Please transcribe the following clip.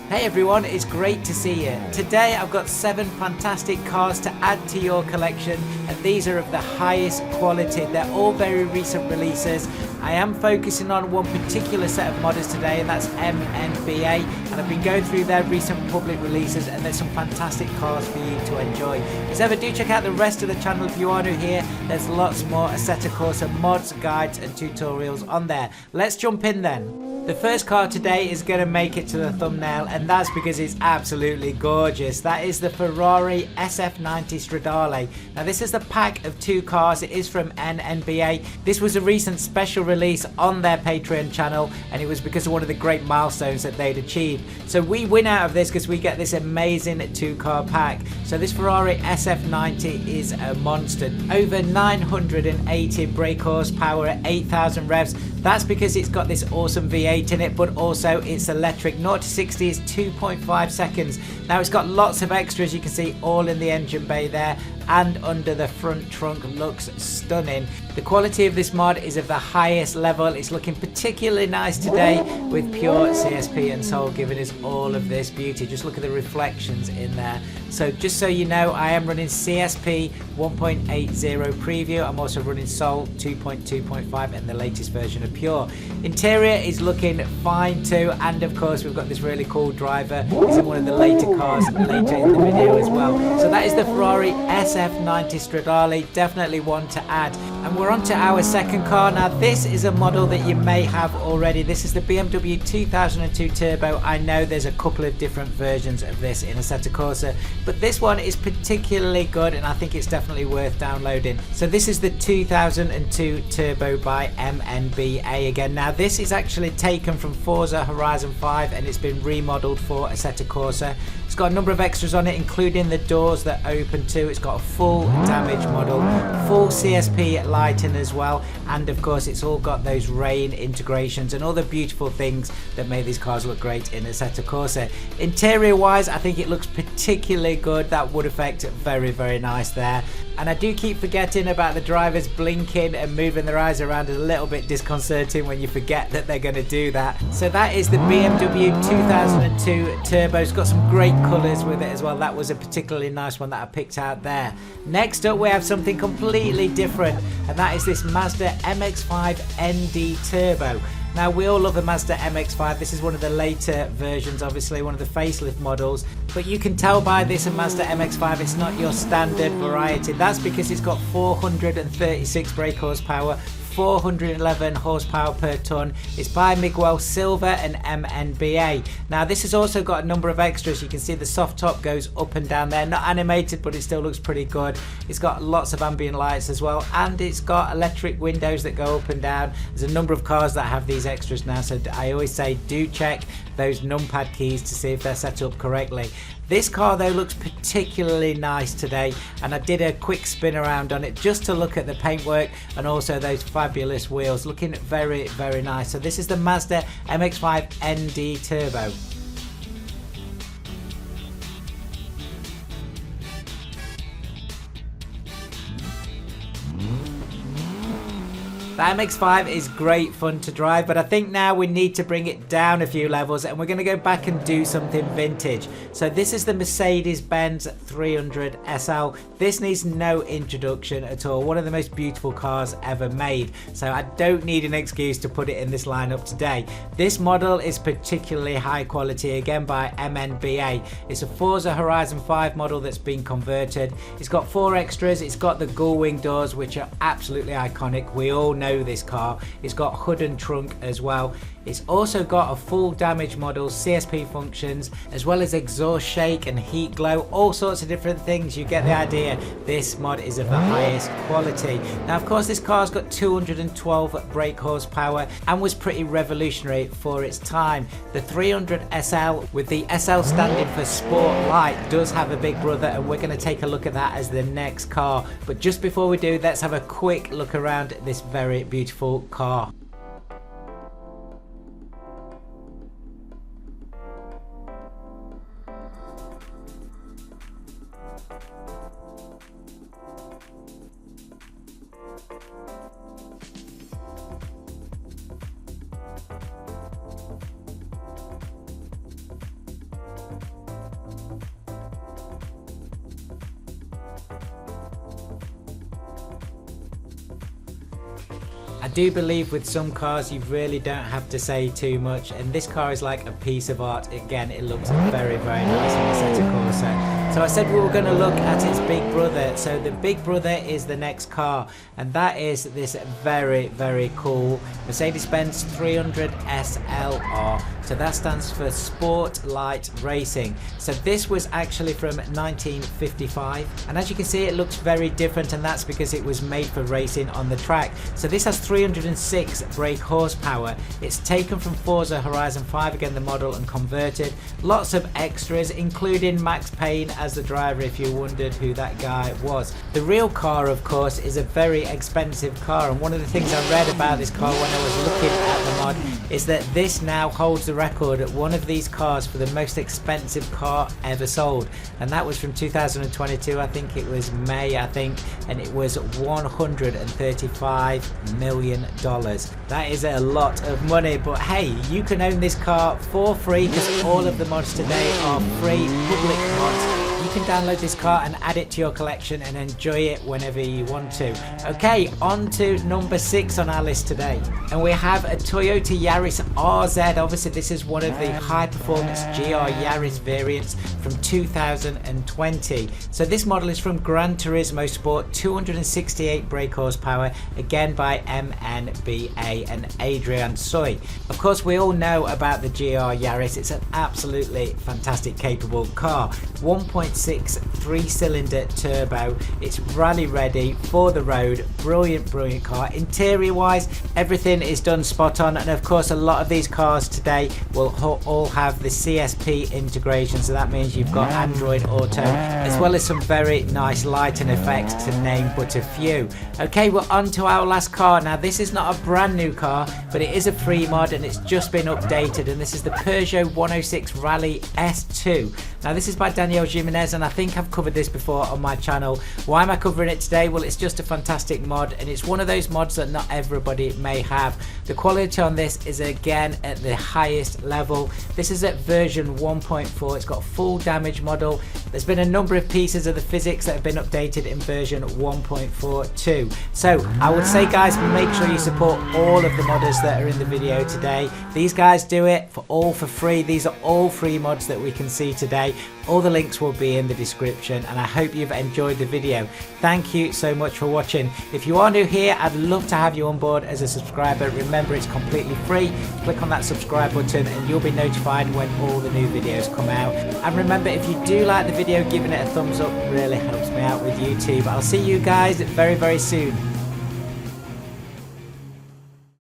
Hey everyone, it's great to see you. Today I've got 7 fantastic cars to add to your collection, and these are of the highest quality. They're all very recent releases. I am focusing on one particular set of modders today, and that's MNBA, and I've been going through their recent public releases, and there's some fantastic cars for you to enjoy. As ever, do check out the rest of the channel if you are new here. There's lots more Assetto Corsa mods, guides and tutorials on there. Let's jump in then. The first car today is going to make it to the thumbnail, and that's because it's absolutely gorgeous. That is the Ferrari SF90 Stradale. Now this is the pack of 2 cars. It is from NNBA. This was a recent special release on their Patreon channel, and it was because of one of the great milestones that they'd achieved. So we win out of this because we get this amazing 2-car pack. So this Ferrari SF90 is a monster. Over 980 brake horsepower at 8,000 revs. That's because it's got this awesome V8 in it, but also it's electric. 0 to 60 is 2.5 seconds. Now it's got lots of extras, you can see all in the engine bay there, and under the front trunk. Looks stunning. The quality of this mod is of the highest level. It's looking particularly nice today with pure CSP and Soul giving us all of this beauty. Just look at the reflections in there. So just so you know, I am running CSP 1.80 preview. I'm also running Soul 2.2.5 and the latest version of Pure. Interior is looking fine too, and of course we've got this really cool driver. It's in one of the later cars later in the video as well. So that is the Ferrari SF90 Stradale, definitely one to add. And we're on to our second car. Now this is a model that you may have already. This is the BMW 2002 Turbo. I know there's a couple of different versions of this in Assetto Corsa, but this one is particularly good, and I think it's definitely worth downloading. So this is the 2002 Turbo by MNBA again. Now this is actually taken from Forza Horizon 5, and it's been remodeled for Assetto Corsa. It's got a number of extras on it, including the doors that open too. It's got a full damage model, full CSP lighting as well, and of course it's all got those rain integrations and all the beautiful things that make these cars look great in Assetto Corsa. Interior wise, I think it looks particularly good. That wood effect, very, very nice there. And I do keep forgetting about the drivers blinking and moving their eyes around. A little bit disconcerting when you forget that they're going to do that. So that is the BMW 2002 Turbo. It's got some great colours with it as well. That was a particularly nice one that I picked out there. Next up we have something completely different, and that is this Mazda MX-5 ND Turbo. Now we all love the Mazda MX-5. This is one of the later versions, obviously one of the facelift models, but you can tell by this Mazda MX-5 it's not your standard variety. That's because it's got 436 brake horsepower, 411 horsepower per ton. It's by Miguel Silva and MNBA. Now this has also got a number of extras. You can see the soft top goes up and down there, not animated, but it still looks pretty good. It's got lots of ambient lights as well, and it's got electric windows that go up and down. There's a number of cars that have these extras now, so I always say do check those numpad keys to see if they're set up correctly. This car though looks particularly nice today, and I did a quick spin around on it just to look at the paintwork and also those fabulous wheels, looking very, very nice. So this is the Mazda MX-5 ND Turbo. The MX-5 is great fun to drive, but I think now we need to bring it down a few levels, and we're going to go back and do something vintage. So this is the Mercedes-Benz 300 SL. This needs no introduction at all. One of the most beautiful cars ever made. So I don't need an excuse to put it in this lineup today. This model is particularly high quality, again by MNBA. It's a Forza Horizon 5 model that's been converted. It's got 4 extras. It's got the gull wing doors, which are absolutely iconic. We all know this car. It's got hood and trunk as well. It's also got a full damage model, CSP functions, as well as exhaust shake and heat glow, all sorts of different things. You get the idea. This mod is of the highest quality. Now of course this car's got 212 brake horsepower and was pretty revolutionary for its time. The 300 SL, with the SL standing for Sport Light, does have a big brother, and we're going to take a look at that as the next car. But just before we do, let's have a quick look around this very beautiful car. I do believe with some cars you really don't have to say too much, and this car is like a piece of art. Again, it looks very, very nice on the Assetto Corsa. So I said we were going to look at its big brother. So the big brother is the next car, and that is this very, very cool Mercedes-Benz 300 SLR. So that stands for Sport Light Racing. So this was actually from 1955, and as you can see it looks very different, and that's because it was made for racing on the track. So this has 306 brake horsepower. It's taken from Forza Horizon 5, again the model, and converted. Lots of extras, including Max Payne as the driver, if you wondered who that guy was. The real car, of course, is a very expensive car, and one of the things I read about this car when I was looking at the mod is that this now holds the record at one of these cars for the most expensive car ever sold, and that was from 2022. I think it was May, and it was $135 million. That is a lot of money, but hey, you can own this car for free because all of the mods today are free public mods. You can download this car and add it to your collection and enjoy it whenever you want to. Okay, on to number 6 on our list today. And we have a Toyota Yaris RZ. Obviously, this is one of the high-performance GR Yaris variants from 2020. So this model is from Gran Turismo Sport, 268 brake horsepower, again by MNBA and Adrian Soy. Of course, we all know about the GR Yaris. It's an absolutely fantastic, capable car. 1.6 3-cylinder turbo. It's rally ready for the road. Brilliant car. Interior wise, everything is done spot on, and of course a lot of these cars today will all have the CSP integration, so that means you've got Android Auto as well as some very nice lighting effects, to name but a few. Okay, we're on to our last car. Now this is not a brand new car, but it is a free mod and it's just been updated, and this is the Peugeot 106 Rally S2. Now this is by Daniel Jimenez, and I think I've covered this before on my channel. Why am I covering it today? Well, it's just a fantastic mod, and it's one of those mods that not everybody may have. The quality on this is again at the highest level. This is at version 1.4. It's got a full damage model. There's been a number of pieces of the physics that have been updated in version 1.4 too. So I would say, guys, make sure you support all of the modders that are in the video today. These guys do it for free. These are all free mods that we can see today. All the links will be in the description, and I hope you've enjoyed the video. Thank you so much for watching. If you are new here, I'd love to have you on board as a subscriber. Remember, it's completely free. Click on that subscribe button and you'll be notified when all the new videos come out. And remember, if you do like the video, giving it a thumbs up really helps me out with YouTube. I'll see you guys very, very soon.